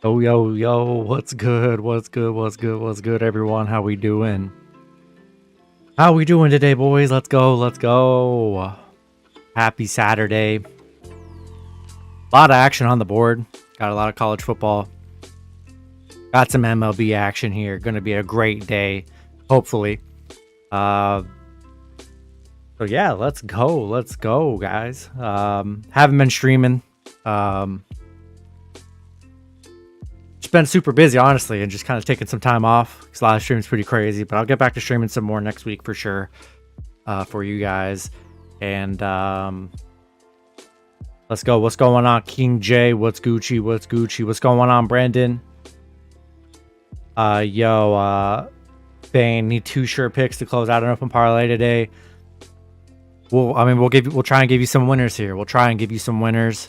Oh, yo, what's good? What's good, everyone? How we doing? How we doing today, boys? Let's go. Happy Saturday. A lot of action on the board. Got a lot of college football. Got some MLB action here. Going to be a great day, hopefully. So yeah, let's go, guys. Haven't been streaming. Just been super busy, honestly, and just kind of taking some time off because live stream's pretty crazy. But I'll get back to streaming some more next week for sure, for you guys. And let's go. What's going on, King J? What's Gucci? What's going on, Brandon? Bane, need 2 sure picks to close out an open parlay today. We'll try and give you some winners here. We'll try and give you some winners,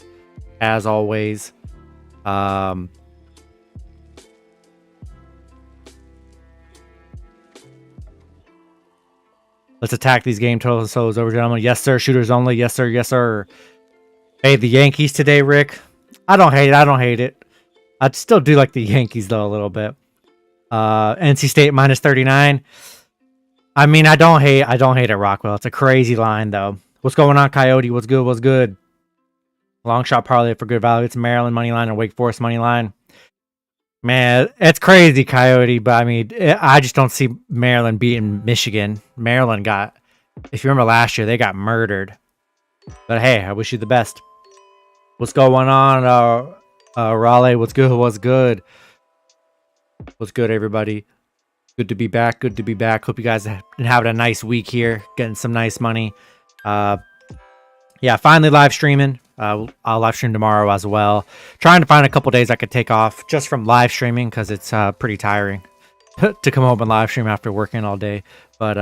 as always. Let's attack these game totals. So it's over, gentlemen. Yes, sir. Shooters only. Yes, sir. Yes, sir. Hey, the Yankees today, Rick. I don't hate it. I'd still do like the Yankees, though, a little bit. NC State minus 39. I mean, I don't hate it, Rockwell. It's a crazy line, though. What's going on, Coyote? What's good? Long shot parlay for good value. It's Maryland money line and Wake Forest money line. Man, it's crazy, Coyote, but I mean, I just don't see Maryland beating Michigan. Maryland got, if you remember last year, they got murdered. But hey, I wish you the best. What's going on, Raleigh? What's good? What's good, everybody? Good to be back. Hope you guys have been having a nice week here, getting some nice money. Yeah, finally live streaming. I'll live stream tomorrow as well. Trying to find a couple days I could take off just from live streaming because it's pretty tiring to come home and live stream after working all day. But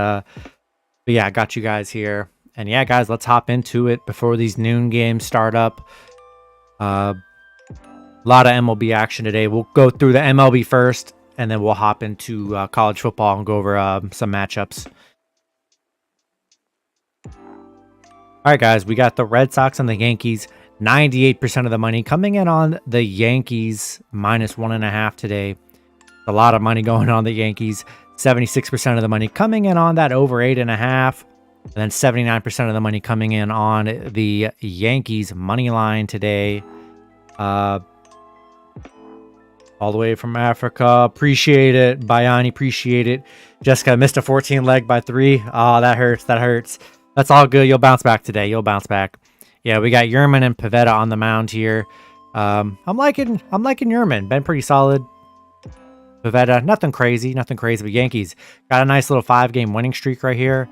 yeah, I got you guys here. And yeah, guys, let's hop into it before these noon games start up. A lot of MLB action today. We'll go through the MLB first, and then we'll hop into college football and go over some matchups. All right, guys, we got the Red Sox and the Yankees. 98% of the money coming in on the Yankees minus 1.5 today. A lot of money going on the Yankees. 76% of the money coming in on that over 8.5. And then 79% of the money coming in on the Yankees money line today. All the way from Africa. Appreciate it. Bayani, appreciate it. Jessica missed a 14 leg by 3. Oh, that hurts. That's all good. You'll bounce back today. Yeah, we got Yerman and Pavetta on the mound here. I'm liking Yerman. Been pretty solid. Pavetta, nothing crazy. But Yankees got a nice little 5-game winning streak right here.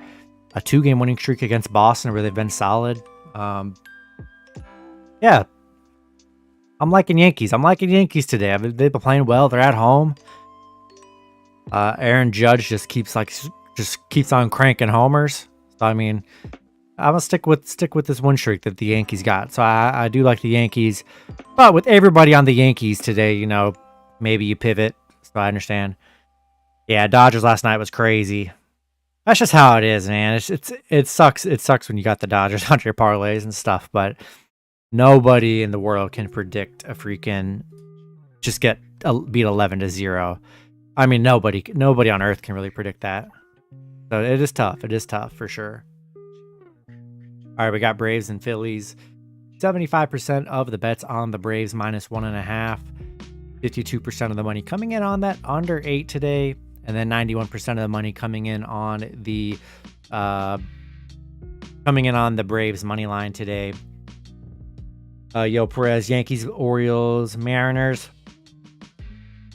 A 2-game winning streak against Boston where they've been solid. Yeah. I'm liking Yankees today. They've been playing well. They're at home. Aaron Judge just keeps on cranking homers. So, I mean, I'm gonna stick with this win streak that the Yankees got. So I do like the Yankees, but with everybody on the Yankees today, you know, maybe you pivot. So I understand. Yeah, Dodgers last night was crazy. That's just how it is, man. It sucks. It sucks when you got the Dodgers on your parlays and stuff, but nobody in the world can predict a freaking just beat 11-0. I mean, nobody on earth can really predict that. So it is tough. It is tough for sure. All right, we got Braves and Phillies. 75% of the bets on the Braves minus 1.5. 52% of the money coming in on that under 8 today. And then 91% of the money coming in on the Braves money line today. Perez, Yankees, Orioles, Mariners.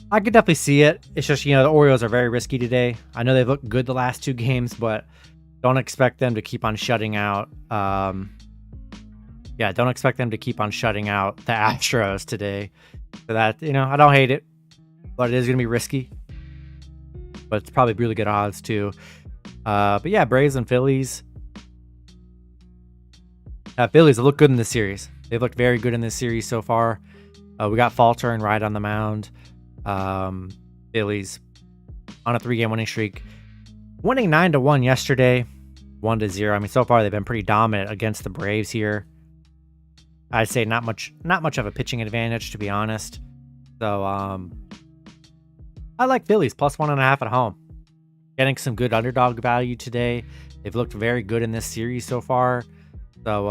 I could definitely see it. It's just, the Orioles are very risky today. I know they've looked good the last 2 games, but don't expect them to keep on shutting out. Don't expect them to keep on shutting out the Astros today. So that, I don't hate it, but it is going to be risky. But it's probably really good odds too. But yeah, Braves and Phillies. Phillies have looked good in this series. They've looked very good in this series so far. We got Falter and Wright on the mound. Phillies on a 3-game winning streak. Winning 9-1 yesterday, 1-0. I mean, so far they've been pretty dominant against the Braves here. I'd say not much of a pitching advantage, to be honest. So I like Phillies plus 1.5 at home. Getting some good underdog value today. They've looked very good in this series so far. So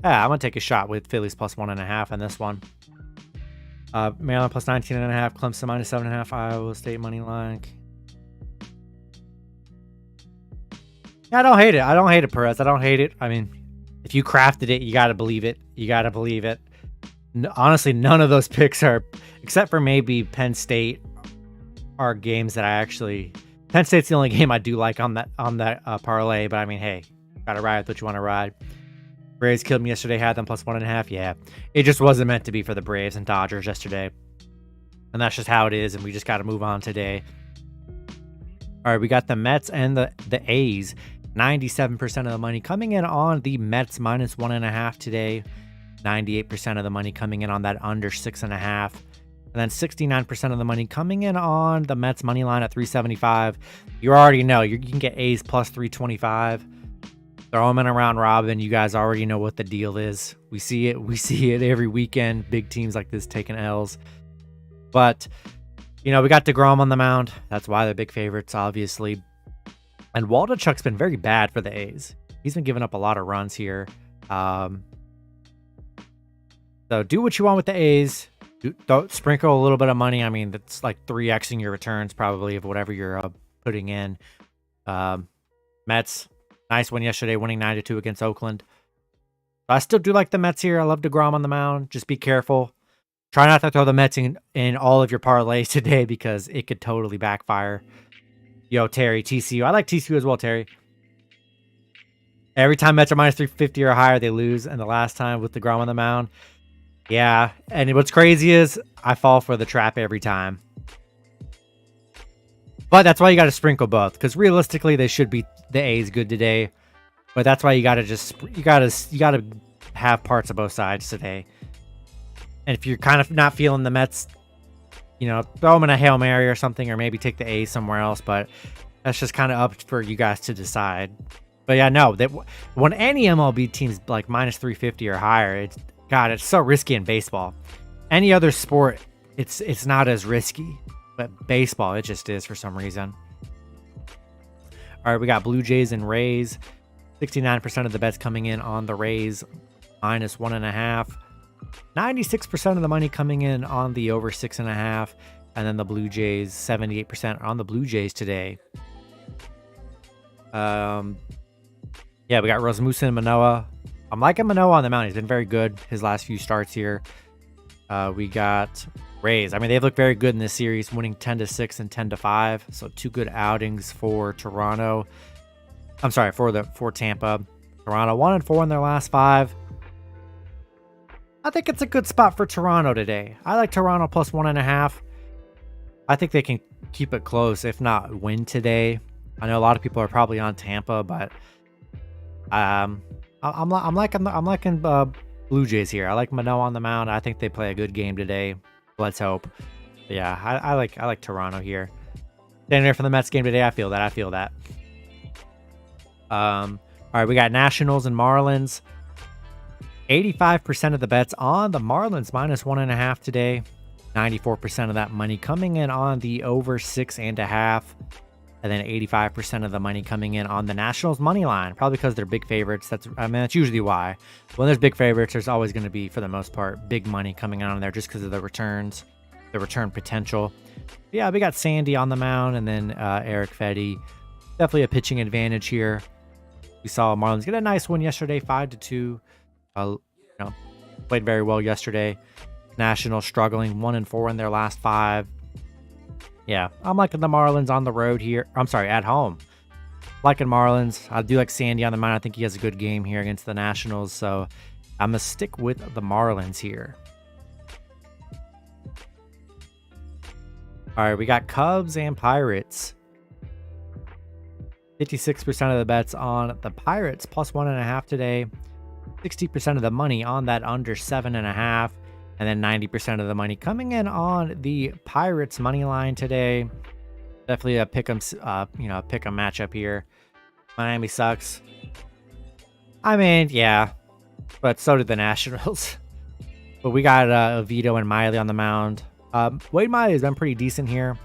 yeah, I'm gonna take a shot with Phillies plus 1.5 in this one. Maryland plus 19.5, Clemson minus 7.5, Iowa State money line. Yeah, I don't hate it. I don't hate it, Perez. I don't hate it. I mean, if you crafted it, you gotta believe it. You gotta believe it. Honestly, none of those picks are, except for maybe Penn State, are games that I actually. Penn State's the only game I do like on that parlay. But I mean, hey, gotta ride with what you want to ride. Braves killed me yesterday. Had them plus 1.5. Yeah, it just wasn't meant to be for the Braves and Dodgers yesterday, and that's just how it is. And we just got to move on today. All right, we got the Mets and the A's. 97% of the money coming in on the Mets minus 1.5 today. 98% of the money coming in on that under 6.5. And then 69% of the money coming in on the Mets money line at 375. You already know you can get A's plus 325. Throw them in a round robin. You guys already know what the deal is. We see it every weekend. Big teams like this taking L's. But, you know, we got DeGrom on the mound. That's why they're big favorites, obviously. And Waldichuk's been very bad for the A's. He's been giving up a lot of runs here. So do what you want with the A's. Don't sprinkle a little bit of money. I mean, that's like 3xing your returns probably of whatever you're putting in. Mets, nice win yesterday, winning 9-2 against Oakland. I still do like the Mets here. I love DeGrom on the mound. Just be careful. Try not to throw the Mets in all of your parlays today because it could totally backfire. Yo, Terry, TCU. I like TCU as well, Terry. Every time Mets are minus 350 or higher, they lose. And the last time with DeGrom on the mound, yeah. And what's crazy is I fall for the trap every time. But that's why you got to sprinkle both, because realistically they should beat the A's good today. But that's why you got to have parts of both sides today. And if you're kind of not feeling the Mets, you know, throw them in a Hail Mary or something, or maybe take the A's somewhere else. But that's just kind of up for you guys to decide. But yeah, no, that when any MLB team's like minus 350 or higher, it's so risky in baseball. Any other sport, it's not as risky, but baseball, it just is for some reason. All right, we got Blue Jays and Rays. 69% of the bets coming in on the Rays minus 1.5. 96% of the money coming in on the over 6.5. And then the Blue Jays, 78% on the Blue Jays today. Yeah, we got Rasmussen and Manoah. I'm liking Manoah on the mound. He's been very good his last few starts here. We got Rays. I mean, they've looked very good in this series, winning 10-6 and 10-5. So 2 good outings for Toronto. I'm sorry, for Tampa. Toronto 1-4 in their last 5. I think it's a good spot for Toronto today. I like Toronto plus 1.5. I think they can keep it close, if not win today. I know a lot of people are probably on Tampa, but I'm liking Blue Jays here. I like Manoah on the mound. I think they play a good game today. Let's hope. But yeah, I like Toronto here. Standing there for the Mets game today. I feel that. All right, we got Nationals and Marlins. 85% of the bets on the Marlins minus 1.5 today. 94% of that money coming in on the over 6.5. And then 85% of the money coming in on the Nationals money line, probably because they're big favorites. That's usually why. When there's big favorites, there's always going to be, for the most part, big money coming on there just because of the returns, the return potential. But yeah, we got Sandy on the mound, and then Eric Fedde. Definitely a pitching advantage here. We saw Marlins get a nice win yesterday, 5-2. Played very well yesterday. Nationals struggling, 1-4 in their last 5. Yeah, I'm liking the Marlins on the road here. I'm sorry, at home. Liking Marlins. I do like Sandy on the mound. I think he has a good game here against the Nationals. So I'm going to stick with the Marlins here. All right, we got Cubs and Pirates. 56% of the bets on the Pirates plus 1.5 today. 60% of the money on that under 7.5. And then 90% of the money coming in on the Pirates money line today. Definitely a pick 'em, pick 'em matchup here. Miami sucks. I mean, yeah, but so did the Nationals. But we got Vito and Miley on the mound. Wade Miley has been pretty decent here.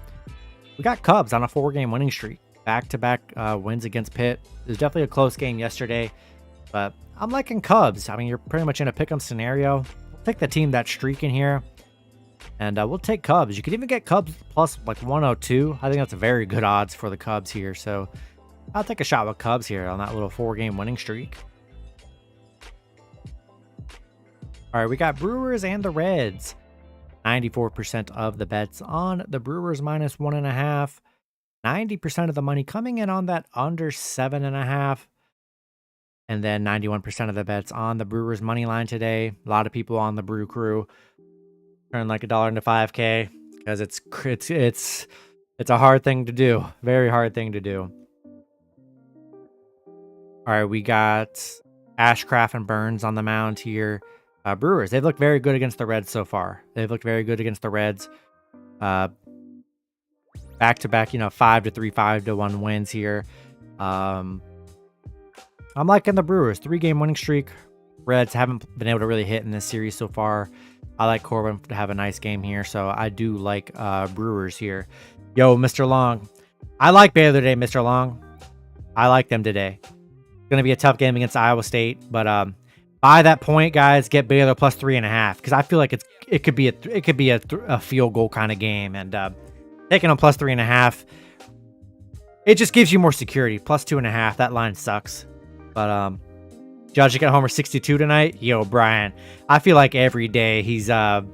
We got Cubs on a 4-game winning streak. Back-to-back wins against Pitt. It was definitely a close game yesterday, but I'm liking Cubs. I mean, you're pretty much in a pick'em scenario. We'll take the team that's streaking here, and we'll take Cubs. You could even get Cubs plus like 102. I think that's a very good odds for the Cubs here. So I'll take a shot with Cubs here on that little 4-game winning streak. All right, we got Brewers and the Reds. 94% of the bets on the Brewers minus 1.5. 90% of the money coming in on that under 7.5. And then 91% of the bets on the Brewers money line today. A lot of people on the Brew Crew turn like $1 into 5K because it's a hard thing to do. Very hard thing to do. All right, we got Ashcraft and Burns on the mound here. Brewers, they've looked very good against the Reds so far. They've looked very good against the Reds. Back-to-back, 5-3, 5-1 wins here. I'm liking the Brewers. 3-game winning streak. Reds haven't been able to really hit in this series so far. I like Corbin to have a nice game here, so I do like Brewers here. Yo, Mr. Long. I like Baylor today, Mr. Long. I like them today. It's going to be a tough game against Iowa State, but by that point, guys, get Baylor plus 3.5 because I feel like it could be a field goal kind of game, and taking them plus 3.5, it just gives you more security. Plus 2.5, that line sucks. But Judge, you got homer 62 tonight. Yo, Brian, I feel like every day he's good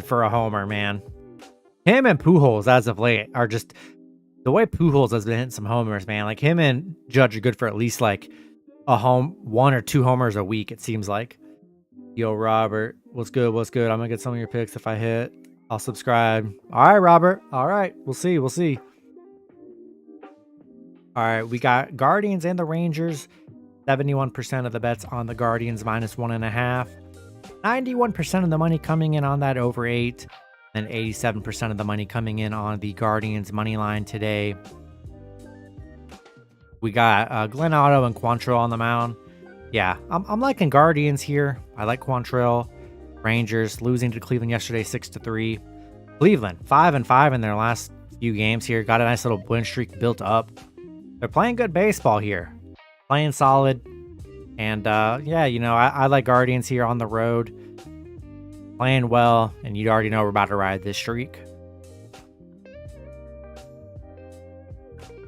for a homer, man. Him and Pujols as of late are just the way Pujols has been hitting some homers, man. Like him and Judge are good for at least like one or two homers a week, it seems like. Yo, Robert, what's good? What's good? I'm gonna get some of your picks if I hit. I'll subscribe. All right, Robert. All right, we'll see. We'll see. All right, we got Guardians and the Rangers. 71% of the bets on the Guardians minus 1.5. 91% of the money coming in on that over 8. And 87% of the money coming in on the Guardians money line today. We got Glenn Otto and Quantrill on the mound. Yeah, I'm liking Guardians here. I like Quantrill. Rangers losing to Cleveland yesterday 6-3. Cleveland 5-5 in their last few games here. Got a nice little win streak built up. They're playing good baseball here. Playing solid. And yeah, I like Guardians here on the road. Playing well, and you already know we're about to ride this streak.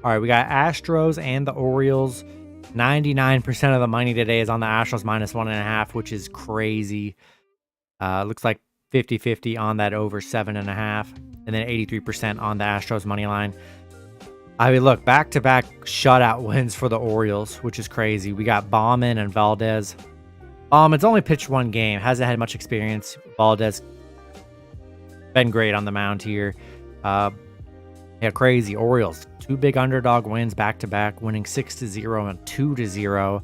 All right, we got Astros and the Orioles. 99% of the money today is on the Astros minus 1.5, which is crazy. Looks like 50-50 on that over 7.5, and then 83% on the Astros money line. I mean, look, back-to-back shutout wins for the Orioles, which is crazy. We got Baumann and Valdez. It's only pitched one game, hasn't had much experience. Valdez been great on the mound here. Yeah, crazy. Orioles, 2 big underdog wins back-to-back, winning 6-0 and 2-0.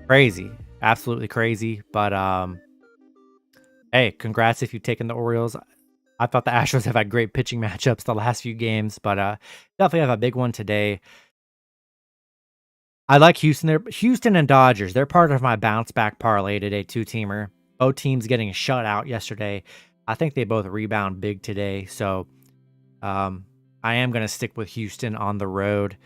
Crazy. Absolutely crazy. But, hey, congrats if you've taken the Orioles. I thought the Astros have had great pitching matchups the last few games, but definitely have a big one today. I like Houston. Houston and Dodgers. They're part of my bounce back parlay today, 2-teamer. Both teams getting shut out yesterday. I think they both rebound big today. So I am going to stick with Houston on the road.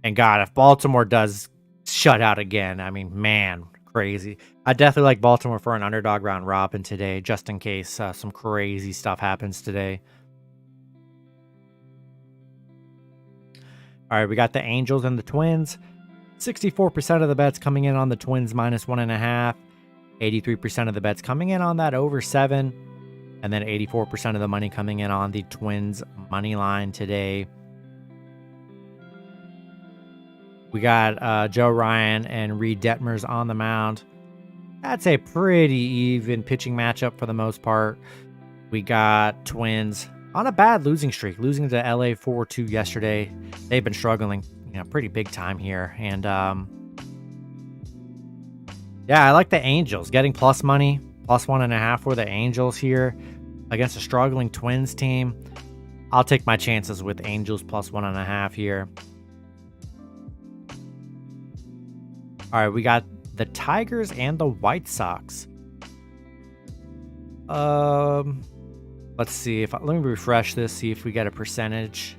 And God, if Baltimore does shut out again, I mean, man, crazy. I definitely like Baltimore for an underdog round robin today, just in case some crazy stuff happens today. All right, we got the Angels and the Twins. 64% of the bets coming in on the Twins minus 1.5. 83% of the bets coming in on that over 7. And then 84% of the money coming in on the Twins money line today. We got Joe Ryan and Reed Detmers on the mound. That's a pretty even pitching matchup for the most part. We got Twins on a bad losing streak, losing to LA 4-2 yesterday. They've been struggling, pretty big time here. And yeah, I like the Angels getting plus money, plus 1.5 for the Angels here. against a struggling Twins team. I'll take my chances with Angels plus 1.5 here. All right, we got the Tigers and the White Sox. Let's see if let me refresh this, see if we get a percentage,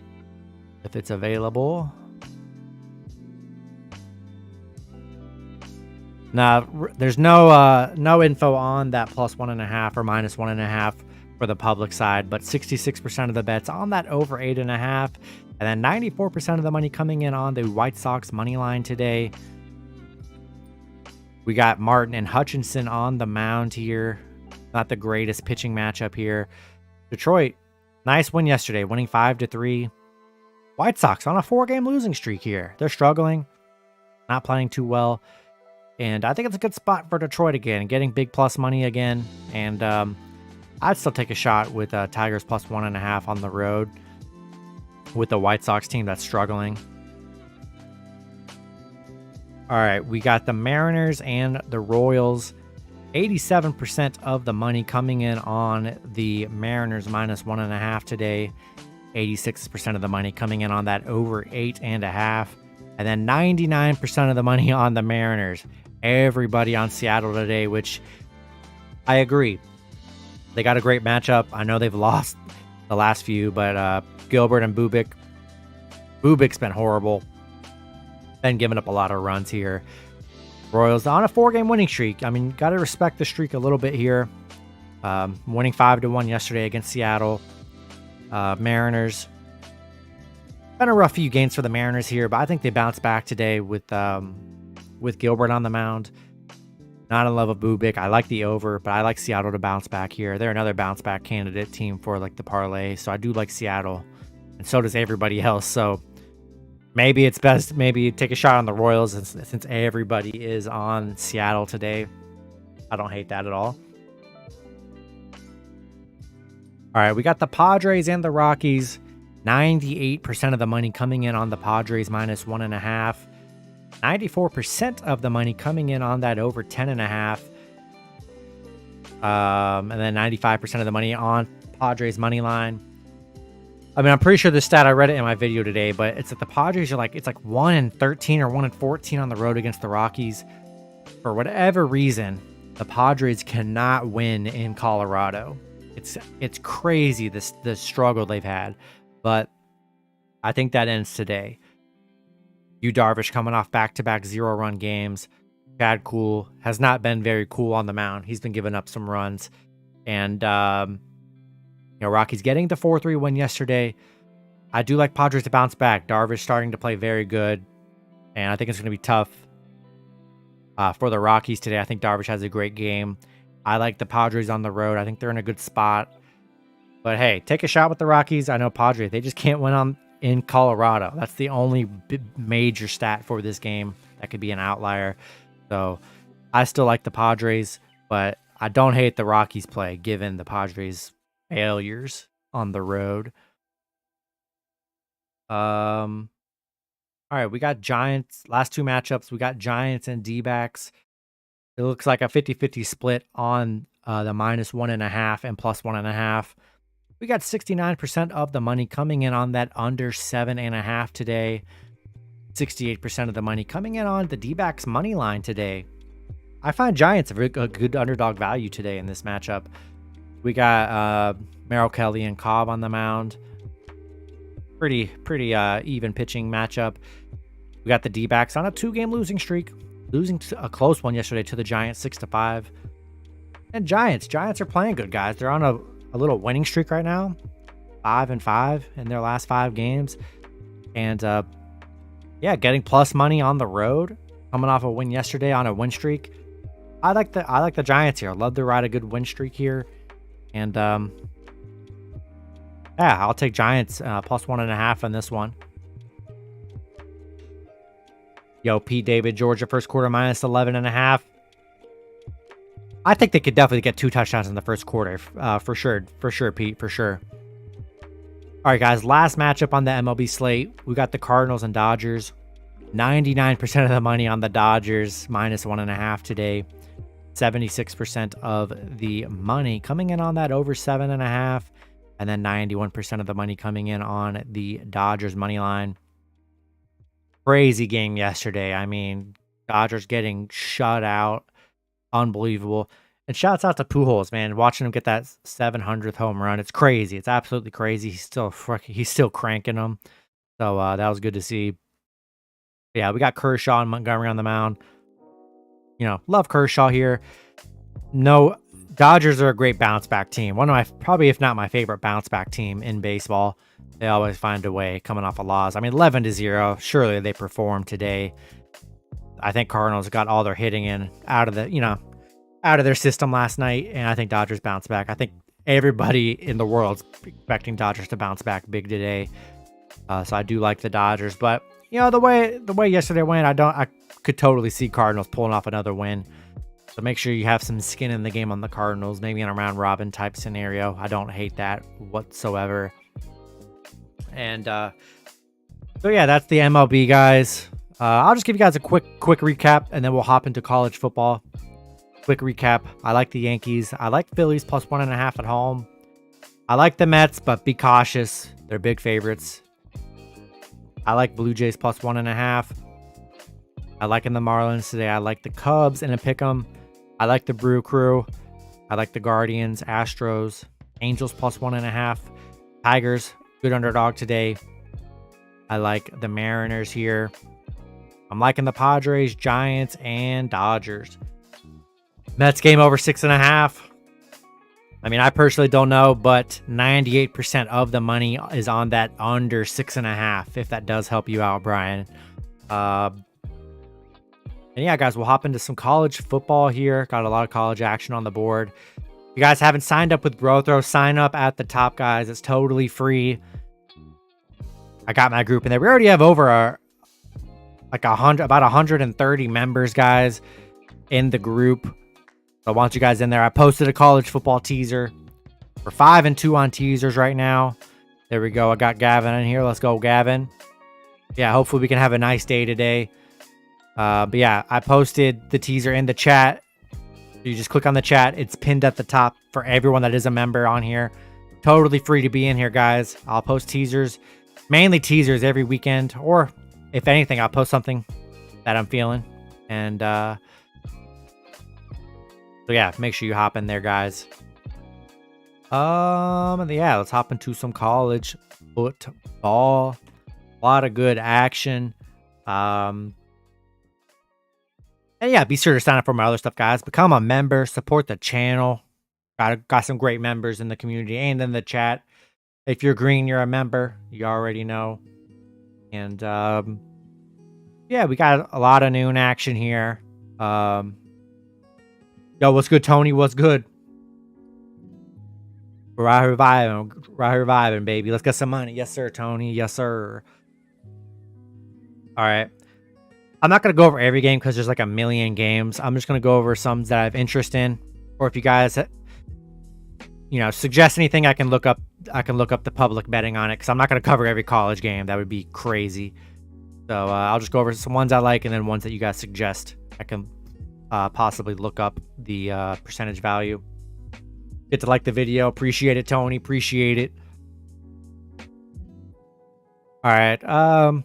if it's available. Now, there's no info on that plus 1.5 or minus 1.5 for the public side, but 66% of the bets on that over 8.5, and then 94% of the money coming in on the White Sox money line today. We got Martin and Hutchinson on the mound here. Not the greatest pitching matchup here. Detroit, nice win yesterday, winning 5-3. White Sox on a 4-game losing streak here. They're struggling, not playing too well. And I think it's a good spot for Detroit again, getting big plus money again. And I'd still take a shot with Tigers plus 1.5 on the road with the White Sox team that's struggling. All right, we got the Mariners and the Royals. 87% of the money coming in on the Mariners minus 1.5 today. 86% of the money coming in on that over 8.5. And then 99% of the money on the Mariners. Everybody on Seattle today, which I agree. They got a great matchup. I know they've lost the last few, but Gilbert and Bubic. Bubic's been horrible. Been giving up a lot of runs here. Royals on a 4-game winning streak. I mean, got to respect the streak a little bit here. Winning 5-1 yesterday against Seattle. Mariners. Been a rough few games for the Mariners here, but I think they bounced back today with Gilbert on the mound. Not in love with Bubic. I like the over, but I like Seattle to bounce back here. They're another bounce back candidate team for like the parlay, so I do like Seattle, and so does everybody else. So maybe it's best, maybe take a shot on the Royals since everybody is on Seattle today. I don't hate that at all. All right, we got the Padres and the Rockies. 98% of the money coming in on the Padres minus 1.5. 94% of the money coming in on that over 10.5. And then 95% of the money on Padres money line. I mean, I'm pretty sure this stat, I read it in my video today, but it's that the Padres are like, it's like 1-13 or 1-14 on the road against the Rockies. For whatever reason, the Padres cannot win in Colorado. It's crazy, the struggle they've had. But I think that ends today. Yu Darvish coming off back-to-back 0-run games. Chad Kuhl has not been very cool on the mound. He's been giving up some runs. And, Rockies getting the 4-3 win yesterday. I do like Padres to bounce back. Darvish starting to play very good. And I think it's going to be tough for the Rockies today. I think Darvish has a great game. I like the Padres on the road. I think they're in a good spot. But hey, take a shot with the Rockies. I know Padres, they just can't win in Colorado. That's the only major stat for this game that could be an outlier. So I still like the Padres, but I don't hate the Rockies play given the Padres' failures on the road. All right, we got Giants. Last two matchups, we got Giants and D-backs. It looks like a 50-50 split on the minus 1.5 and plus 1.5. We got 69% of the money coming in on that under 7.5 today. 68% of the money coming in on the D-backs money line today. I find Giants a good underdog value today in this matchup. We got Merrill Kelly and Cobb on the mound. Pretty even pitching matchup. We got the D-backs on a 2-game losing streak. Losing a close one yesterday to the Giants, 6-5. And Giants are playing good, guys. They're on a little winning streak right now, 5-5 in their last 5 games. And getting plus money on the road, coming off a win yesterday on a win streak. I like the Giants here. Love to ride a good win streak here. And I'll take Giants plus 1.5 on this one. Yo, Pete David, Georgia, first quarter minus 11.5. I think they could definitely get 2 touchdowns in the first quarter, for sure, Pete, for sure. All right, guys, last matchup on the MLB slate. We got the Cardinals and Dodgers. 99% of the money on the Dodgers, minus 1.5 today. 76% of the money coming in on that over 7.5, and then 91% of the money coming in on the Dodgers money line. Crazy game yesterday. I mean, Dodgers getting shut out. Unbelievable. And shouts out to Pujols, man. Watching him get that 700th home run. It's crazy. It's absolutely crazy. He's still cranking them. So that was good to see. Yeah, we got Kershaw and Montgomery on the mound. You know, love Kershaw here. No, Dodgers are a great bounce back team. One of my, probably if not my favorite bounce back team in baseball. They always find a way coming off a loss. I mean, 11-0. Surely they performed today. I think Cardinals got all their hitting in out of their system last night, and I think Dodgers bounce back. I think everybody in the world's expecting Dodgers to bounce back big today. So I do like the Dodgers, but you know, the way yesterday went, I could totally see Cardinals pulling off another win. So make sure you have some skin in the game on the Cardinals, maybe in a round robin type scenario. I don't hate that whatsoever. And so yeah, that's the MLB, guys. I'll just give you guys a quick recap, and then we'll hop into college football. Quick recap. I like the Yankees. I like Phillies plus 1.5 at home. I like the Mets, but be cautious. They're big favorites. I like Blue Jays plus 1.5. I like in the Marlins today. I like the Cubs in a pick'em. I like the Brew Crew. I like the Guardians, Astros, Angels plus 1.5. Tigers, good underdog today. I like the Mariners here. I'm liking the Padres, Giants, and Dodgers. Mets game over 6.5. I mean, I personally don't know, but 98% of the money is on that under 6.5, if that does help you out, Brian. And yeah, guys, we'll hop into some college football here. Got a lot of college action on the board. If you guys haven't signed up with BroThrow, sign up at the top, guys. It's totally free. I got my group in there. We already have over about 130 members, guys, in the group. So I want you guys in there. I posted a college football teaser. We're 5-2 on teasers right now. There we go. I got Gavin in here. Let's go, Gavin. Yeah, hopefully we can have a nice day today. But yeah, I posted the teaser in the chat. You just click on the chat. It's pinned at the top for everyone that is a member on here. Totally free to be in here, guys. I'll post teasers, mainly teasers every weekend. Or if anything, I'll post something that I'm feeling. And so yeah, make sure you hop in there, guys. Yeah, let's hop into some college football. A lot of good action. And yeah, be sure to sign up for my other stuff, guys. Become a member, support the channel. Got some great members in the community and in the chat. If you're green, you're a member. You already know. And yeah, we got a lot of noon action here. Yo, what's good, Tony? What's good? We're out here vibing, baby. Let's get some money. Yes, sir, Tony. Yes, sir. All right. I'm not going to go over every game because there's like a million games. I'm just going to go over some that I have interest in. Or if you guys, suggest anything, I can look up the public betting on it, because I'm not going to cover every college game. That would be crazy. So I'll just go over some ones I like, and then ones that you guys suggest. I can possibly look up the percentage value. Get to like the video. Appreciate it, Tony. Appreciate it. All right.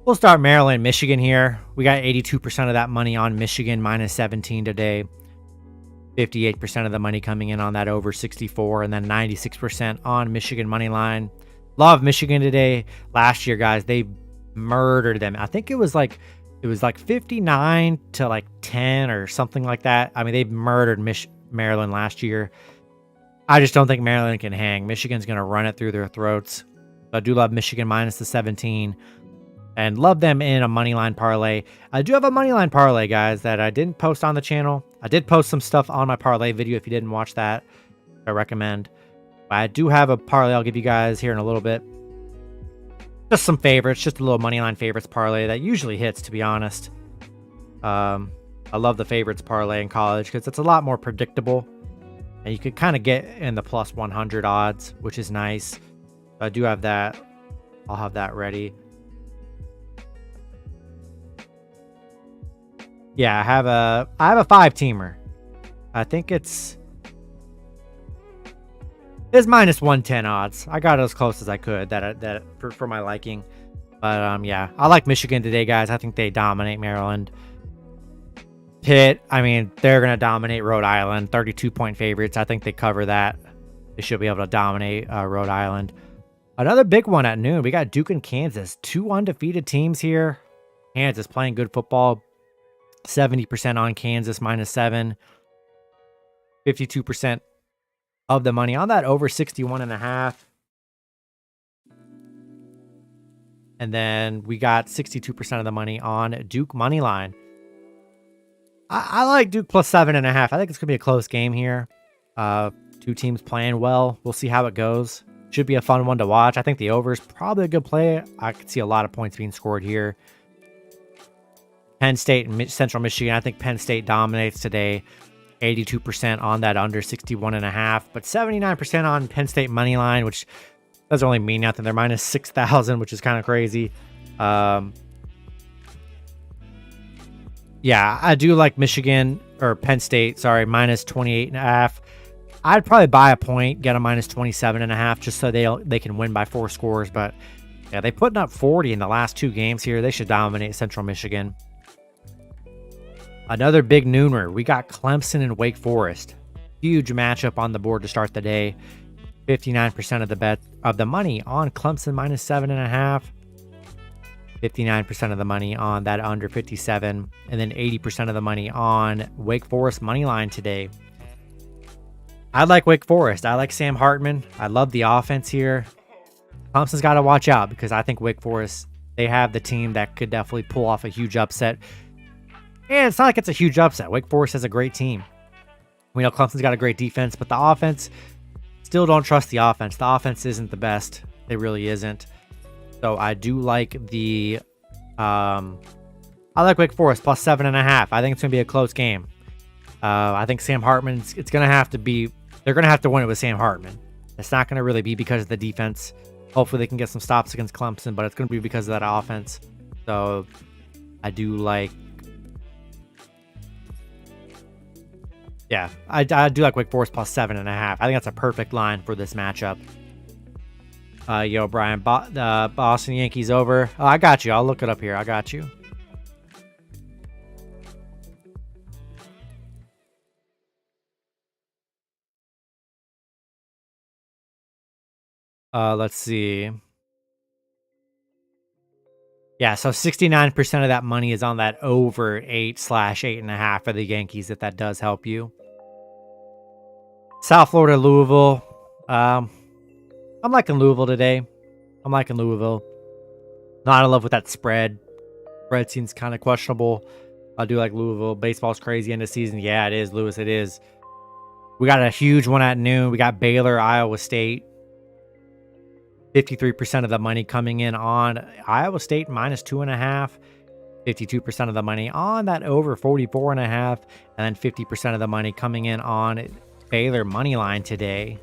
We'll start Maryland, Michigan here. We got 82% of that money on Michigan minus 17 today. 58% of the money coming in on that over 64, and then 96% on Michigan money line. Love Michigan today. Last year, guys, they murdered them. I think it was like 59 to like 10 or something like that. I mean, they murdered Maryland last year. I just don't think Maryland can hang. Michigan's going to run it through their throats. So I do love Michigan minus the 17. And love them in a money line parlay. I do have a money line parlay, guys, that I didn't post on the channel. I did post some stuff on my parlay video. If you didn't watch that, I recommend. But I do have a parlay I'll give you guys here in a little bit. Just some favorites, just a little money line favorites parlay that usually hits, to be honest. I love the favorites parlay in college because it's a lot more predictable. And you could kind of get in the plus 100 odds, which is nice. I do have that. I'll have that ready. Yeah, I have a 5-teamer. I think it's minus 110 odds. I got it as close as I could for my liking. But yeah, I like Michigan today, guys. I think they dominate Maryland. Pitt, I mean, they're going to dominate Rhode Island. 32-point favorites. I think they cover that. They should be able to dominate Rhode Island. Another big one at noon. We got Duke and Kansas. 2 undefeated teams here. Kansas playing good football. 70% on Kansas, -7. 52% of the money on that over 61.5. And then we got 62% of the money on Duke money line. I like Duke plus 7.5. I think it's going to be a close game here. 2 teams playing well. We'll see how it goes. Should be a fun one to watch. I think the over is probably a good play. I could see a lot of points being scored here. Penn State and Central Michigan. I think Penn State dominates today. 82% on that under 61.5. But 79% on Penn State money line, which doesn't really mean nothing. They're minus 6,000, which is kind of crazy. Yeah, I do like Michigan or Penn State, sorry, minus 28.5. I'd probably buy a point, get a minus 27.5 just so they can win by 4 scores. But yeah, they putting up 40 in the last 2 games here. They should dominate Central Michigan. Another big nooner. We got Clemson and Wake Forest. Huge matchup on the board to start the day. 59% of the money on Clemson minus 7.5. 59% of the money on that under 57, and then 80% of the money on Wake Forest money line today. I like Wake Forest. I like Sam Hartman. I love the offense here. Clemson's got to watch out because I think Wake Forest, they have the team that could definitely pull off a huge upset. And it's not like it's a huge upset. Wake Forest has a great team. We know Clemson's got a great defense, but the offense, still don't trust the offense. The offense isn't the best. It really isn't. So I do like I like Wake Forest plus 7.5. I think it's going to be a close game. I think Sam Hartman, they're going to have to win it with Sam Hartman. It's not going to really be because of the defense. Hopefully they can get some stops against Clemson, but it's going to be because of that offense. So I do like, yeah, I do like Wake Forest plus 7.5. I think that's a perfect line for this matchup. Yo, Brian, Boston Yankees over. Oh, I got you. I'll look it up here. I got you. Let's see. Yeah, so 69% of that money is on that over 8/8.5 for the Yankees, if that does help you. South Florida, Louisville. I'm liking Louisville today. I'm liking Louisville. Not in love with that spread. Spread seems kind of questionable. I do like Louisville. Baseball's crazy end of season. Yeah, it is, Lewis. It is. We got a huge one at noon. We got Baylor, Iowa State. 53% of the money coming in on Iowa State minus 2.5. 52% of the money on that over 44.5. And then 50% of the money coming in on Baylor money line today.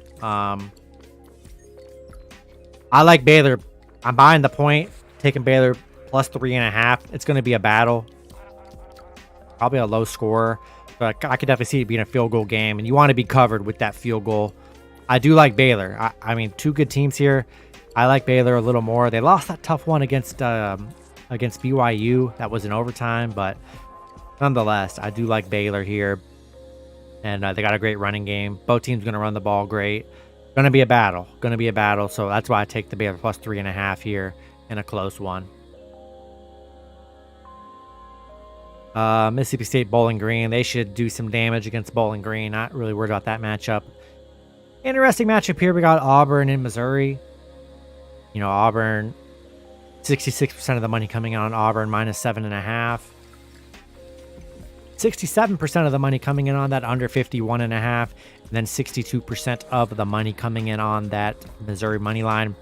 I like Baylor. I'm buying the point, taking Baylor plus 3.5. It's going to be a battle. Probably a low score, but I could definitely see it being a field goal game, and you want to be covered with that field goal. I do like Baylor. I mean, 2 good teams here. I like Baylor a little more. They lost that tough one against BYU. That was in overtime, but nonetheless, I do like Baylor here. And they got a great running game. Both teams going to run the ball great. Going to be a battle. So that's why I take the Baylor plus 3.5 here in a close one. Mississippi State, Bowling Green. They should do some damage against Bowling Green. Not really worried about that matchup. Interesting matchup here. We got Auburn and Missouri. You know, Auburn, 66% of the money coming in on Auburn, minus 7.5. 67% of the money coming in on that under 51.5. And then 62% of the money coming in on that Missouri money line.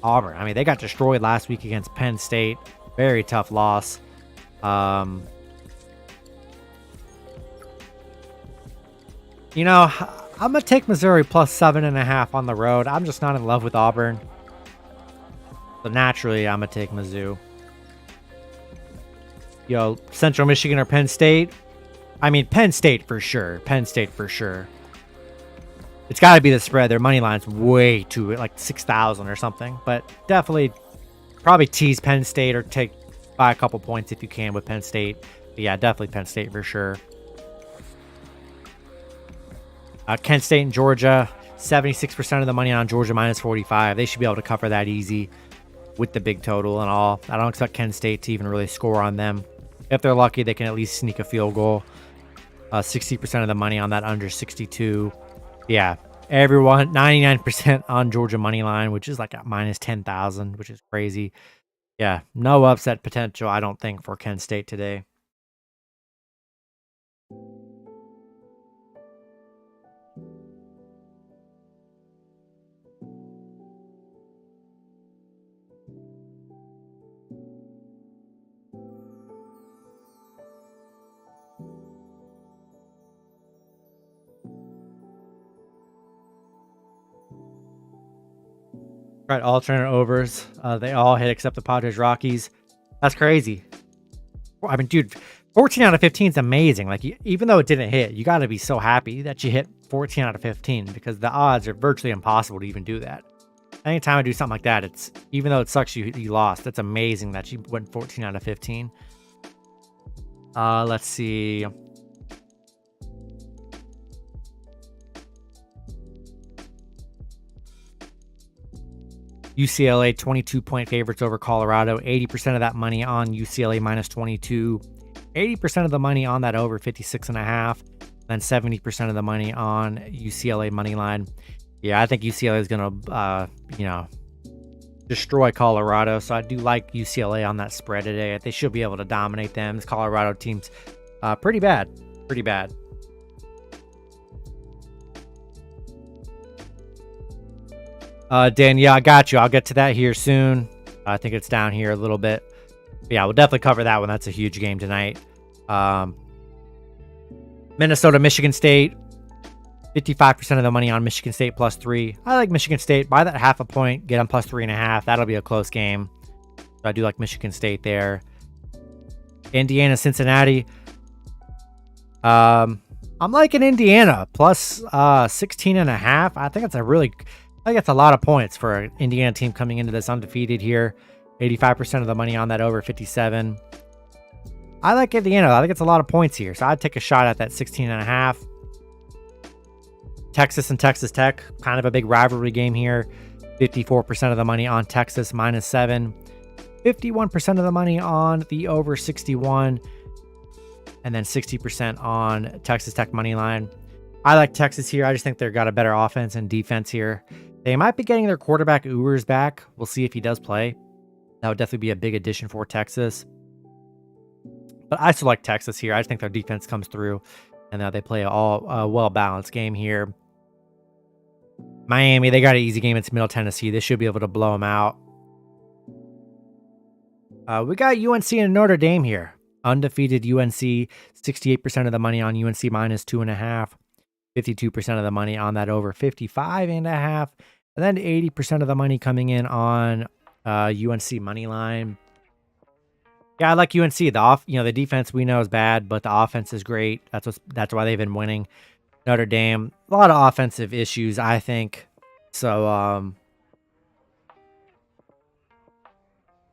Auburn, I mean, they got destroyed last week against Penn State. Very tough loss. You know, I'm going to take Missouri plus 7.5 on the road. I'm just not in love with Auburn. So naturally, I'm going to take Mizzou. Central Michigan or Penn State. I mean, Penn State for sure. Penn State for sure. It's got to be the spread. Their money line's way too, like 6,000 or something. But definitely, probably tease Penn State or take by a couple points if you can with Penn State. But yeah, definitely Penn State for sure. Kent State and Georgia, 76% of the money on Georgia minus 45. They should be able to cover that easy with the big total and all. I don't expect Kent State to even really score on them. If they're lucky, they can at least sneak a field goal. 60% of the money on that under 62. Yeah, everyone, 99% on Georgia money line, which is like at minus 10,000, which is crazy. Yeah, no upset potential, I don't think, for Kent State today. Right, alternate overs. They all hit except the Padres Rockies. That's crazy. I mean, dude, 14 out of 15 is amazing. Like, even though it didn't hit, you got to be so happy that you hit 14 out of 15 because the odds are virtually impossible to even do that. Anytime I do something like that, it's even though it sucks you lost. It's amazing that you went 14 out of 15. Let's see. UCLA 22-point favorites over Colorado. 80% of that money on UCLA minus 22. 80% of the money on that over 56.5. Then 70% of the money on UCLA money line. Yeah, I think UCLA is going to, destroy Colorado. So I do like UCLA on that spread today. They should be able to dominate them. This Colorado team's pretty bad. Pretty bad. Dan, yeah, I got you. I'll get to that here soon. I think it's down here a little bit. But yeah, we'll definitely cover that one. That's a huge game tonight. Minnesota, Michigan State. 55% of the money on Michigan State plus 3. I like Michigan State. Buy that half a point. Get them plus 3.5. That'll be a close game. So I do like Michigan State there. Indiana, Cincinnati. I'm liking Indiana plus 16.5. I think that's a lot of points for an Indiana team coming into this undefeated here. 85% of the money on that over 57. I like Indiana. I think it's a lot of points here. So I'd take a shot at that 16.5. Texas and Texas Tech, kind of a big rivalry game here. 54% of the money on Texas minus 7. 51% of the money on the over 61. And then 60% on Texas Tech money line. I like Texas here. I just think they've got a better offense and defense here. They might be getting their quarterback Ewers back. We'll see if he does play. That would definitely be a big addition for Texas. But I still like Texas here. I just think their defense comes through. And they play a well-balanced game here. Miami, they got an easy game against Middle Tennessee. They should be able to blow them out. We got UNC and Notre Dame here. Undefeated UNC, 68% of the money on UNC minus 2.5. 52% of the money on that over 55.5. And then 80% of the money coming in on UNC money line. Yeah, I like UNC. The defense we know is bad, but the offense is great. That's why they've been winning. Notre Dame, a lot of offensive issues, I think. So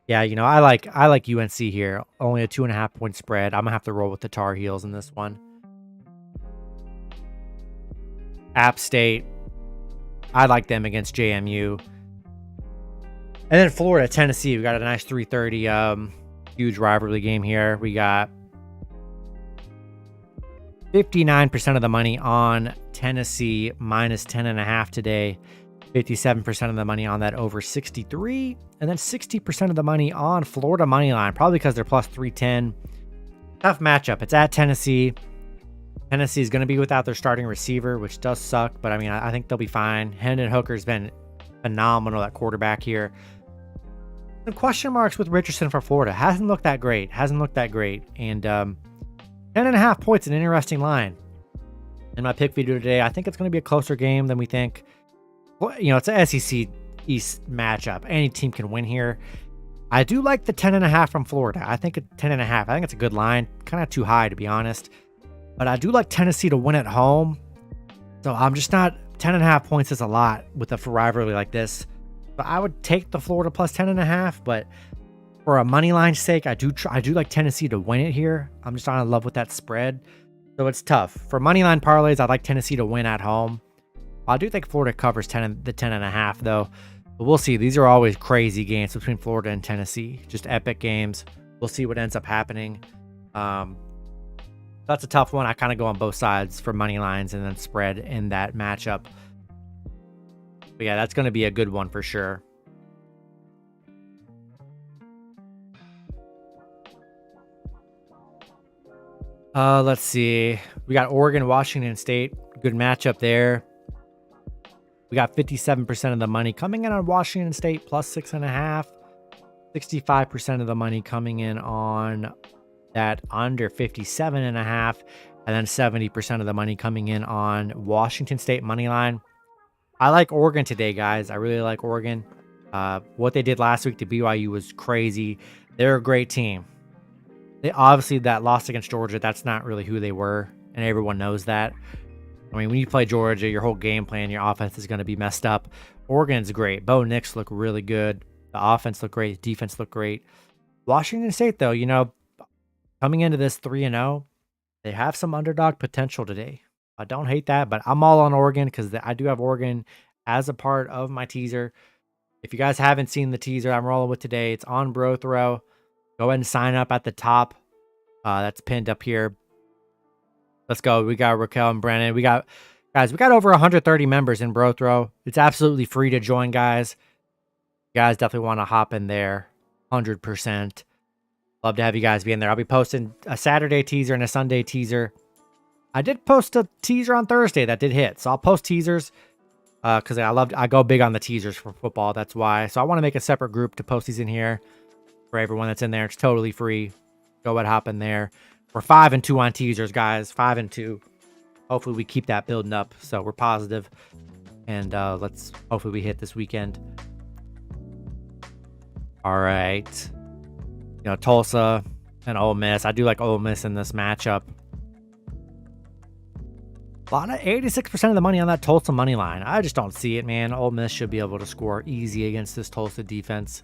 yeah, I like UNC here. Only a 2.5 point spread. I'm gonna have to roll with the Tar Heels in this one. App State, I like them against JMU. And then Florida, Tennessee, we got a nice 3:30 huge rivalry game here. We got 59% of the money on Tennessee minus 10.5 today. 57% of the money on that over 63. And then 60% of the money on Florida money line, probably because they're plus 310. Tough matchup. It's at Tennessee. Tennessee is going to be without their starting receiver, which does suck, but I think they'll be fine. Hendon Hooker's been phenomenal at quarterback here. The question marks with Richardson for Florida. Hasn't looked that great. And 10.5 points, an interesting line. In my pick video today, I think it's going to be a closer game than we think. Well, it's an SEC East matchup. Any team can win here. I do like the 10.5 from Florida. I think 10.5. I think it's a good line. Kind of too high, to be honest. But I do like Tennessee to win at home. So I'm just not... 10.5 points is a lot with a rivalry like this. But I would take the Florida plus 10.5. But for a money line sake, I do like Tennessee to win it here. I'm just not in love with that spread. So it's tough. For money line parlays, I'd like Tennessee to win at home. I do think Florida covers the 10.5 though. But we'll see. These are always crazy games between Florida and Tennessee. Just epic games. We'll see what ends up happening. That's a tough one. I kind of go on both sides for money lines and then spread in that matchup. But yeah, that's going to be a good one for sure. Let's see. We got Oregon, Washington State. Good matchup there. We got 57% of the money coming in on Washington State plus 6.5. 65% of the money coming in on that under 57.5. And then 70% of the money coming in on Washington State money line. I like Oregon today, guys. I really like Oregon. What they did last week to BYU was crazy. They're a great team. They obviously, that loss against Georgia, that's not really who they were. And everyone knows that. I mean, when you play Georgia, your whole game plan, your offense is going to be messed up. Oregon's great. Bo Nix look really good. The offense looked great. The defense looked great. Washington State, though, you know, coming into this 3-0, they have some underdog potential today. I don't hate that, but I'm all on Oregon because I do have Oregon as a part of my teaser. If you guys haven't seen the teaser I'm rolling with today, it's on Bro Throw. Go ahead and sign up at the top. That's pinned up here. Let's go. We got Raquel and Brennan. We got over 130 members in Bro Throw. It's absolutely free to join, guys. You guys definitely want to hop in there. 100%. Love to have you guys be in there. I'll be posting a Saturday teaser and a Sunday teaser. I did post a teaser on Thursday that did hit. So I'll post teasers because I go big on the teasers for football. That's why. So I want to make a separate group to post these in here for everyone that's in there. It's totally free. Go ahead, hop in there. We're 5-2 on teasers, guys. 5-2. Hopefully we keep that building up. So we're positive. And hopefully we hit this weekend. All right. You know, Tulsa and Ole Miss. I do like Ole Miss in this matchup. A lot of 86% of the money on that Tulsa money line. I just don't see it, man. Ole Miss should be able to score easy against this Tulsa defense.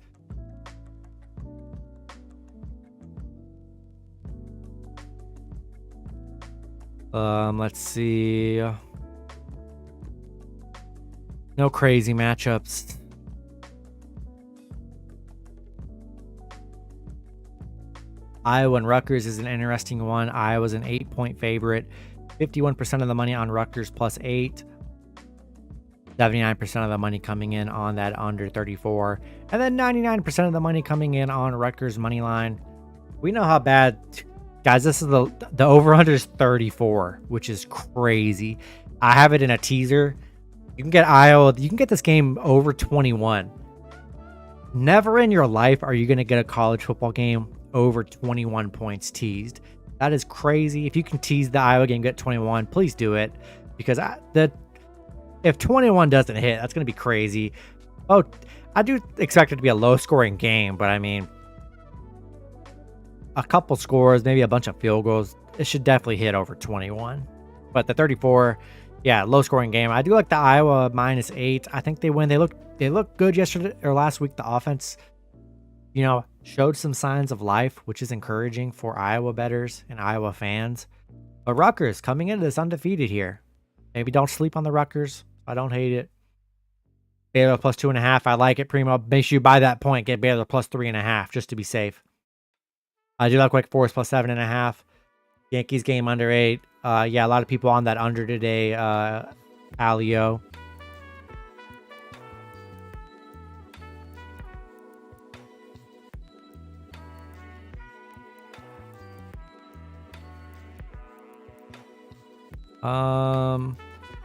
Let's see. No crazy matchups. Iowa and Rutgers is an interesting one. Iowa's an 8-point favorite. 51% of the money on Rutgers plus 8. 79% of the money coming in on that under 34. And then 99% of the money coming in on Rutgers money line. We know how bad... Guys, this is the over-under is 34, which is crazy. I have it in a teaser. You can get Iowa. You can get this game over 21. Never in your life are you going to get a college football game over 21 points teased. That is crazy. If you can tease the Iowa game, get 21, please do it. Because if 21 doesn't hit, that's going to be crazy. Oh, I do expect it to be a low-scoring game, but I mean... a couple scores, maybe a bunch of field goals. It should definitely hit over 21. But the 34, yeah, low scoring game. I do like the Iowa -8. I think they win. They look good yesterday or last week. The offense, you know, showed some signs of life, which is encouraging for Iowa bettors and Iowa fans. But Rutgers coming into this undefeated here. Maybe don't sleep on the Rutgers. I don't hate it. Baylor plus 2.5. I like it, Primo. Make sure you buy that point. Get Baylor plus 3.5 just to be safe. I do like Wake Forest plus 7.5. Yankees game under 8. Yeah, a lot of people on that under today. Alio.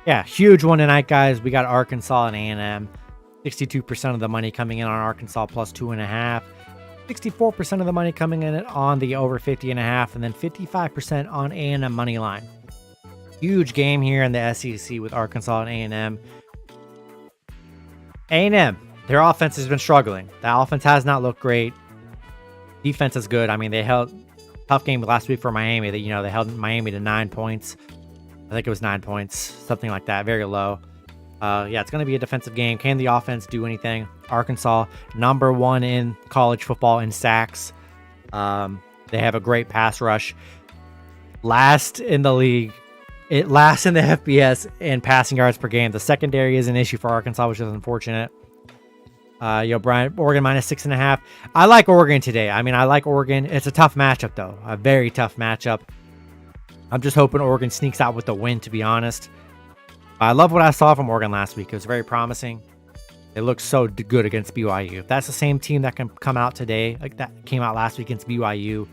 Yeah, huge one tonight, guys. We got Arkansas and A&M. 62% of the money coming in on Arkansas plus 2.5. 64% of the money coming in on the over 50.5, and then 55% on A&M money line. Huge game here in the SEC with Arkansas and A&M. A&M, their offense has been struggling. The offense has not looked great. Defense is good. I mean, they held tough game last week for Miami. They held Miami to 9 points. I think it was 9 points, something like that, very low. Yeah, it's going to be a defensive game. Can the offense do anything? Arkansas, number 1 in college football in sacks. They have a great pass rush. Last in the league. Last in the FBS in passing yards per game. The secondary is an issue for Arkansas, which is unfortunate. Brian, Oregon -6.5. I like Oregon today. I mean, I like Oregon. It's a tough matchup, though. A very tough matchup. I'm just hoping Oregon sneaks out with the win, to be honest. I love what I saw from Oregon last week. It was very promising. It looked so good against BYU. If that's the same team that can come out today, like that came out last week against BYU,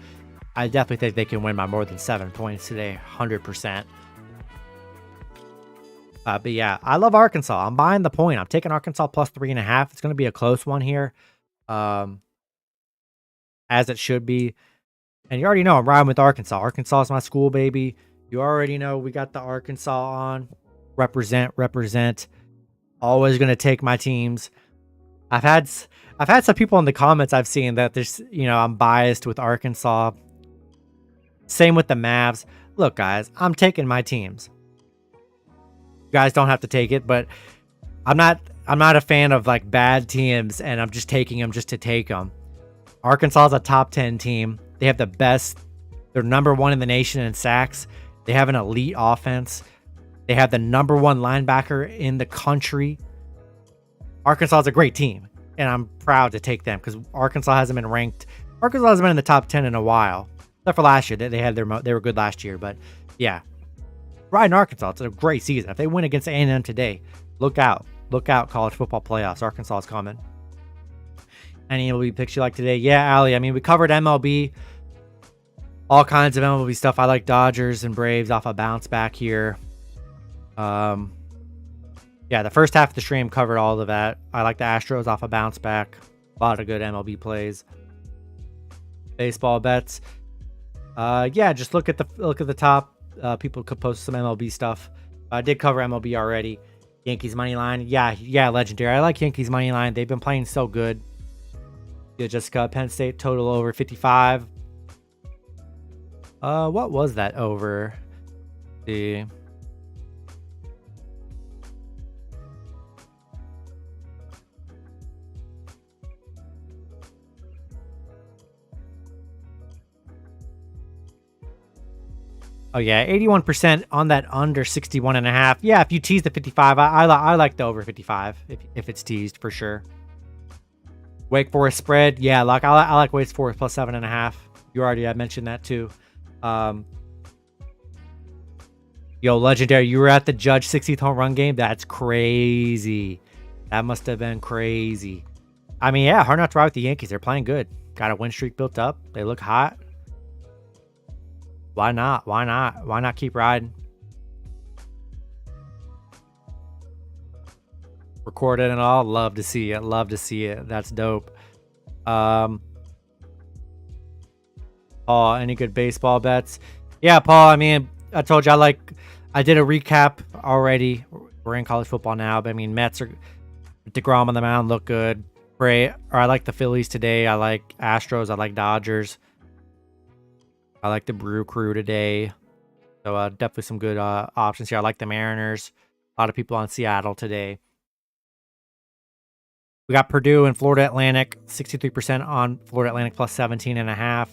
I definitely think they can win by more than 7 points today, 100%. But yeah, I love Arkansas. I'm buying the point. I'm taking Arkansas plus 3.5. It's going to be a close one here, as it should be. And you already know I'm riding with Arkansas. Arkansas is my school, baby. You already know we got the Arkansas on. Represent. Always going to take my teams. I've had some people in the comments I've seen that there's, I'm biased with Arkansas. Same with the Mavs. Look, guys, I'm taking my teams. You guys don't have to take it, but I'm not a fan of like bad teams, and I'm just taking them just to take them. Arkansas is a top 10 team. They have the best. They're number 1 in the nation in sacks. They have an elite offense. They have the number 1 linebacker in the country. Arkansas is a great team, and I'm proud to take them because Arkansas hasn't been ranked. Arkansas hasn't been in the top 10 in a while, except for last year. They were good last year, but yeah, riding Arkansas. It's a great season. If they win against A&M today, look out, college football playoffs. Arkansas is coming. Any MLB picks you like today? Yeah, Ali. I mean, we covered MLB, all kinds of MLB stuff. I like Dodgers and Braves off a bounce back here. Yeah, the first half of the stream covered all of that. I like the Astros off a bounce back. A lot of good MLB plays. Baseball bets. Yeah, just look at the top. People could post some MLB stuff. I did cover MLB already. Yankees money line. Yeah, legendary. I like Yankees money line. They've been playing so good. Yeah, Jessica, Penn State total over 55. What was that over? The Oh yeah, 81% on that under 61.5. Yeah, if you tease the 55, I like the over 55 if it's teased for sure. Wake Forest spread, yeah, I like Wake Forest plus 7.5. You already had mentioned that too. Yo, legendary, you were at the Judge 60th home run game. That's crazy. That must have been crazy. I mean, yeah, hard not to ride with the Yankees. They're playing good. Got a win streak built up. They look hot. Why not? Why not keep riding? Recorded and all. Love to see it. That's dope. Paul, any good baseball bets? Yeah, Paul, I mean, I told you I did a recap already. We're in college football now, but I mean, Mets are DeGrom on the mound look good. I like the Phillies today. I like Astros. I like Dodgers. I like the Brew Crew today. So definitely some good options here. I like the Mariners. A lot of people on Seattle today. We got Purdue and Florida Atlantic. 63% on Florida Atlantic plus 17.5.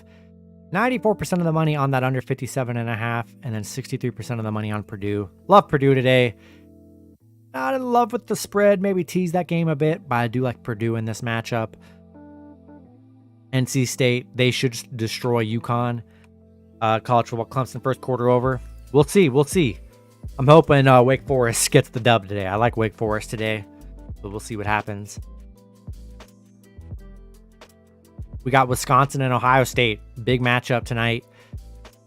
94% of the money on that under 57.5. And then 63% of the money on Purdue. Love Purdue today. Not in love with the spread. Maybe tease that game a bit. But I do like Purdue in this matchup. NC State. They should destroy UConn. College football, Clemson first quarter over. We'll see. I'm hoping Wake Forest gets the dub today. I like Wake Forest today, but we'll see what happens. We got Wisconsin and Ohio State. Big matchup tonight.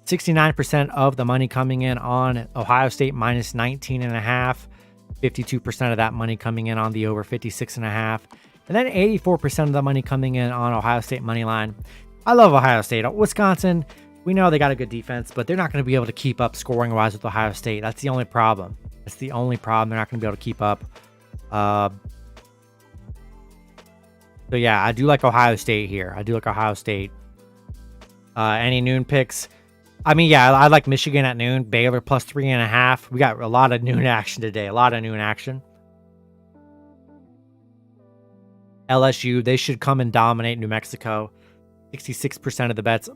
69% of the money coming in on Ohio State minus 19.5. 52% of that money coming in on the over 56.5. And then 84% of the money coming in on Ohio State money line. I love Ohio State. Wisconsin, we know they got a good defense, but they're not going to be able to keep up scoring-wise with Ohio State. That's the only problem. They're not going to be able to keep up. So, yeah, I do like Ohio State here. I do like Ohio State. Any noon picks? I mean, yeah, I like Michigan at noon. Baylor plus 3.5. We got a lot of noon action today. A lot of noon action. LSU, they should come and dominate New Mexico. 66% of the bets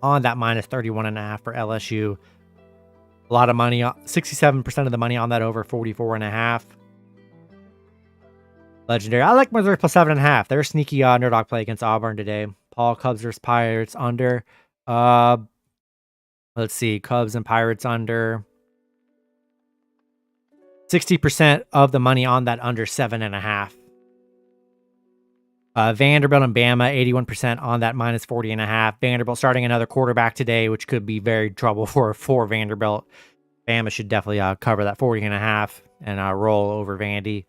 on that minus 31.5 for LSU. A lot of money. 67% of the money on that over 44.5. Legendary. I like Missouri plus 7.5. They're a sneaky underdog play against Auburn today. Paul, Cubs versus Pirates under. Let's see. Cubs and Pirates under. 60% of the money on that under 7.5. Vanderbilt and Bama, 81% on that minus 40.5. Vanderbilt starting another quarterback today, which could be very trouble for Vanderbilt. Bama should definitely cover that 40.5 and roll over Vandy.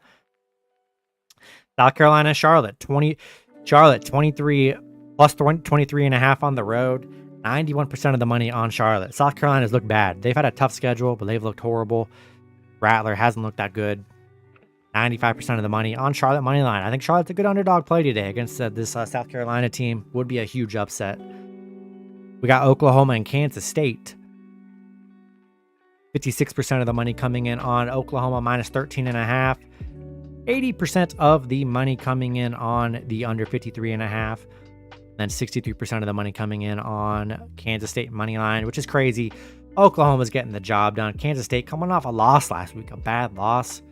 South Carolina, Charlotte, 23 plus 23.5 on the road. 91% of the money on Charlotte. South Carolina's looked bad. They've had a tough schedule, but they've looked horrible. Rattler hasn't looked that good. 95% of the money on Charlotte money line. I think Charlotte's a good underdog play today against this South Carolina team. Would be a huge upset. We got Oklahoma and Kansas State. 56% of the money coming in on Oklahoma minus 13.5. 80% of the money coming in on the under 53.5. Then 63% of the money coming in on Kansas State money line, which is crazy. Oklahoma's getting the job done. Kansas State coming off a loss last week, a bad loss.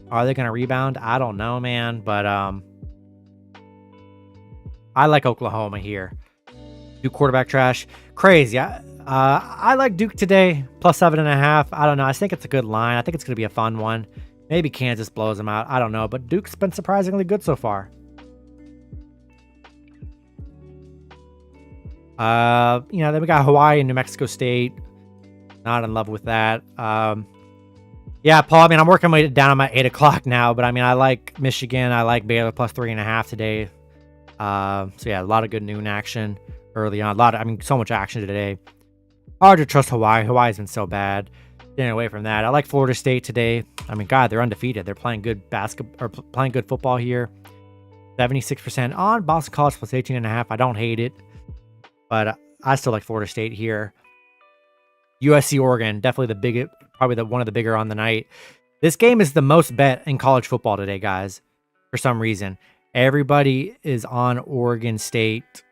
Are they going to rebound? I don't know, man. But I like Oklahoma here. Duke quarterback trash. Crazy. I like Duke today. Plus 7.5. I don't know. I think it's a good line. I think it's going to be a fun one. Maybe Kansas blows them out. I don't know. But Duke's been surprisingly good so far. Then we got Hawaii and New Mexico State. Not in love with that. Yeah, Paul, I mean, I'm working my way down on my 8 o'clock now, but I mean, I like Michigan. I like Baylor plus 3.5 today. So yeah, a lot of good noon action early on. So much action today. Hard to trust Hawaii. Hawaii's been so bad. Getting away from that. I like Florida State today. I mean, God, they're undefeated. They're playing good basketball or playing good football here. 76% on Boston College plus 18.5. I don't hate it, but I still like Florida State here. USC Oregon, definitely probably one of the bigger on the night. This game is the most bet in college football today, guys. For some reason, everybody is on Oregon State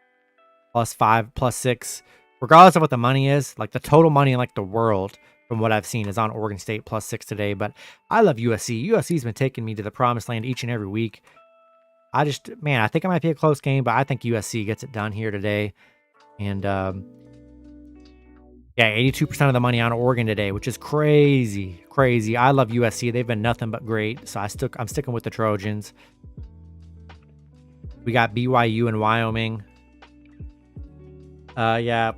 plus 5, plus 6, regardless of what the money is. Like the total money in like the world, from what I've seen, is on Oregon State plus 6 today. But I love USC. USC's been taking me to the promised land each and every week. I think it might be a close game, but I think USC gets it done here today. And yeah, 82% of the money on Oregon today, which is crazy. I love USC. They've been nothing but great. So I'm sticking with the Trojans. We got BYU and Wyoming. Yeah,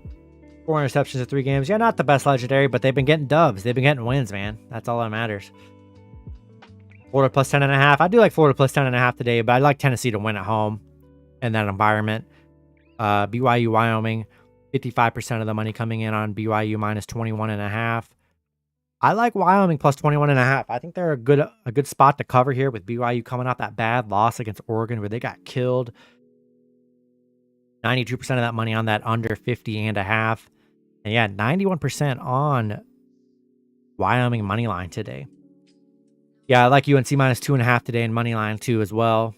4 interceptions in 3 games. Yeah, not the best legendary, but they've been getting dubs. They've been getting wins, man. That's all that matters. Florida plus 10.5. I do like Florida plus 10.5 today, but I like Tennessee to win at home in that environment. BYU, Wyoming. 55% of the money coming in on BYU minus 21.5. I like Wyoming plus 21.5. I think they're a good spot to cover here with BYU coming off that bad loss against Oregon where they got killed. 92% of that money on that under 50.5. And yeah, 91% on Wyoming money line today. Yeah, I like UNC minus 2.5 today in money line too as well.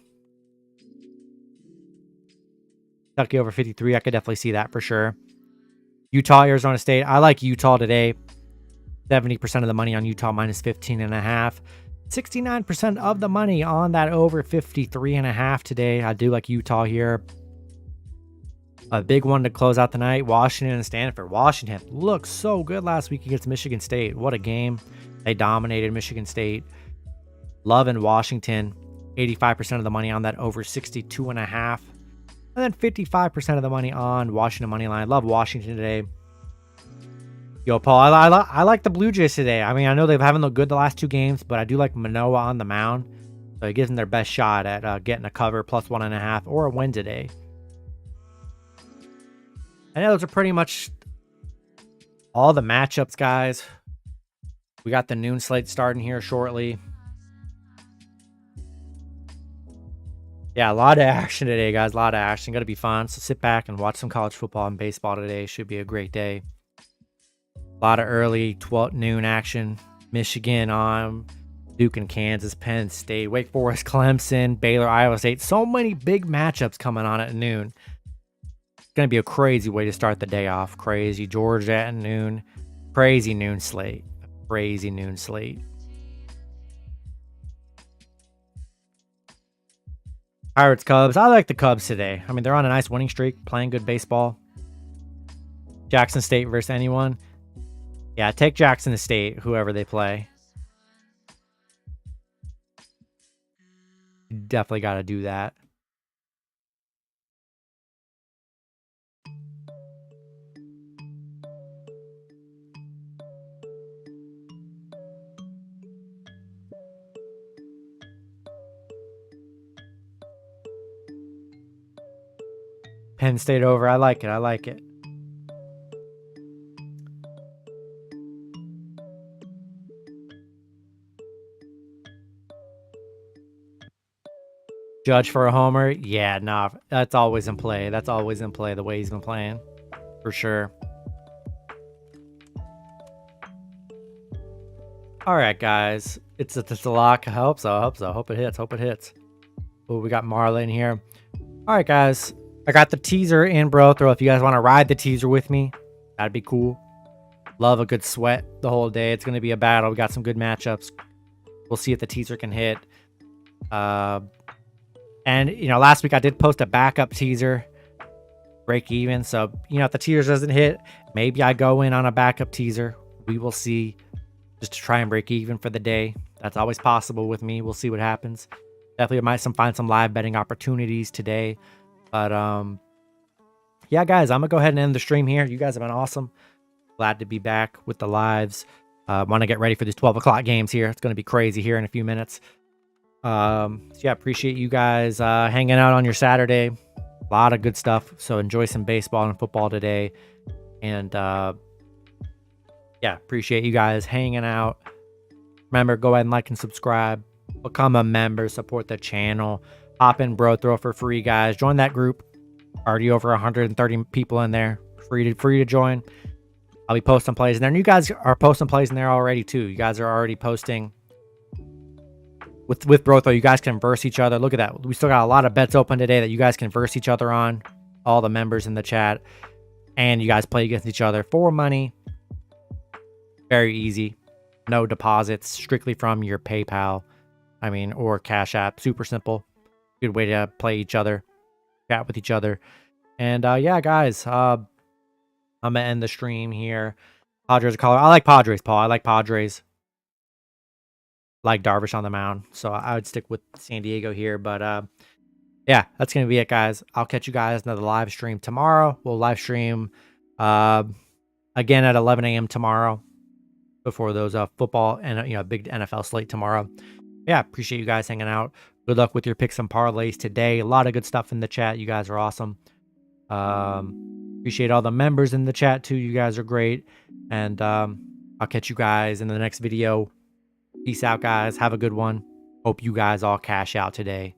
Kentucky over 53. I could definitely see that for sure. Utah, Arizona State. I like Utah today. 70% of the money on Utah minus 15.5. 69% of the money on that over 53.5 today. I do like Utah here. A big one to close out the night. Washington and Stanford. Washington looked so good last week against Michigan State. What a game. They dominated Michigan State. Loving Washington. 85% of the money on that over 62.5. And then 55% of the money on Washington money line. Love Washington today. Yo, Paul, I like the Blue Jays today. I mean, I know they haven't looked good the last 2 games, but I do like Manoah on the mound. So it gives them their best shot at getting a cover plus 1.5 or a win today. I know those are pretty much all the matchups, guys. We got the noon slate starting here shortly. Yeah, a lot of action today, guys. A lot of action. Going to be fun. So sit back and watch some college football and baseball today. Should be a great day. A lot of early 12 noon action. Michigan on. Duke and Kansas, Penn State, Wake Forest, Clemson, Baylor, Iowa State. So many big matchups coming on at noon. It's going to be a crazy way to start the day off. Crazy. Georgia at noon. Crazy noon slate. Crazy noon slate. Pirates, Cubs. I like the Cubs today. I mean, they're on a nice winning streak, playing good baseball. Jackson State versus anyone. Yeah, take Jackson State, whoever they play. Definitely got to do that. Penn State over. I like it. I like it. Judge for a homer? Yeah, nah. That's always in play. That's always in play the way he's been playing. For sure. All right, guys. It's a lock. I hope so. I hope so. Hope it hits. Hope it hits. Oh, we got Marlin here. All right, guys. I got the teaser in, bro. Throw. If you guys want to ride the teaser with me, that'd be cool. Love a good sweat the whole day. It's going to be a battle. We got some good matchups. We'll see if the teaser can hit. And, you know, last week I did post a backup teaser. Break even. So, you know, if the teaser doesn't hit, maybe I go in on a backup teaser. We will see. Just to try and break even for the day. That's always possible with me. We'll see what happens. Definitely might find some live betting opportunities today. But, yeah, guys, I'm going to go ahead and end the stream here. You guys have been awesome. Glad to be back with the lives. Want to get ready for these 12 o'clock games here. It's going to be crazy here in a few minutes. So yeah, appreciate you guys hanging out on your Saturday. A lot of good stuff. So enjoy some baseball and football today. And yeah, appreciate you guys hanging out. Remember, go ahead and like and subscribe. Become a member. Support the channel. Hop in, bro. Throw for free, guys. Join that group. Already over 130 people in there. Free to join. I'll be posting plays in there. And you guys are posting plays in there already too. You guys are already posting. With Brotho, you guys can verse each other. Look at that. We still got a lot of bets open today that you guys can verse each other on. All the members in the chat. And you guys play against each other for money. Very easy. No deposits. Strictly from your PayPal. I mean, or Cash App. Super simple. Good way to play each other. Chat with each other. And yeah, guys. I'm going to end the stream here. Padres, Colorado. I like Padres, Paul. I like Padres. Like Darvish on the mound. So I would stick with San Diego here. But yeah, that's going to be it, guys. I'll catch you guys in another live stream tomorrow. We'll live stream again at 11 a.m. tomorrow before those football and, you know, big NFL slate tomorrow. Yeah, appreciate you guys hanging out. Good luck with your picks and parlays today. A lot of good stuff in the chat. You guys are awesome. Appreciate all the members in the chat too. You guys are great. And I'll catch you guys in the next video. Peace out, guys. Have a good one. Hope you guys all cash out today.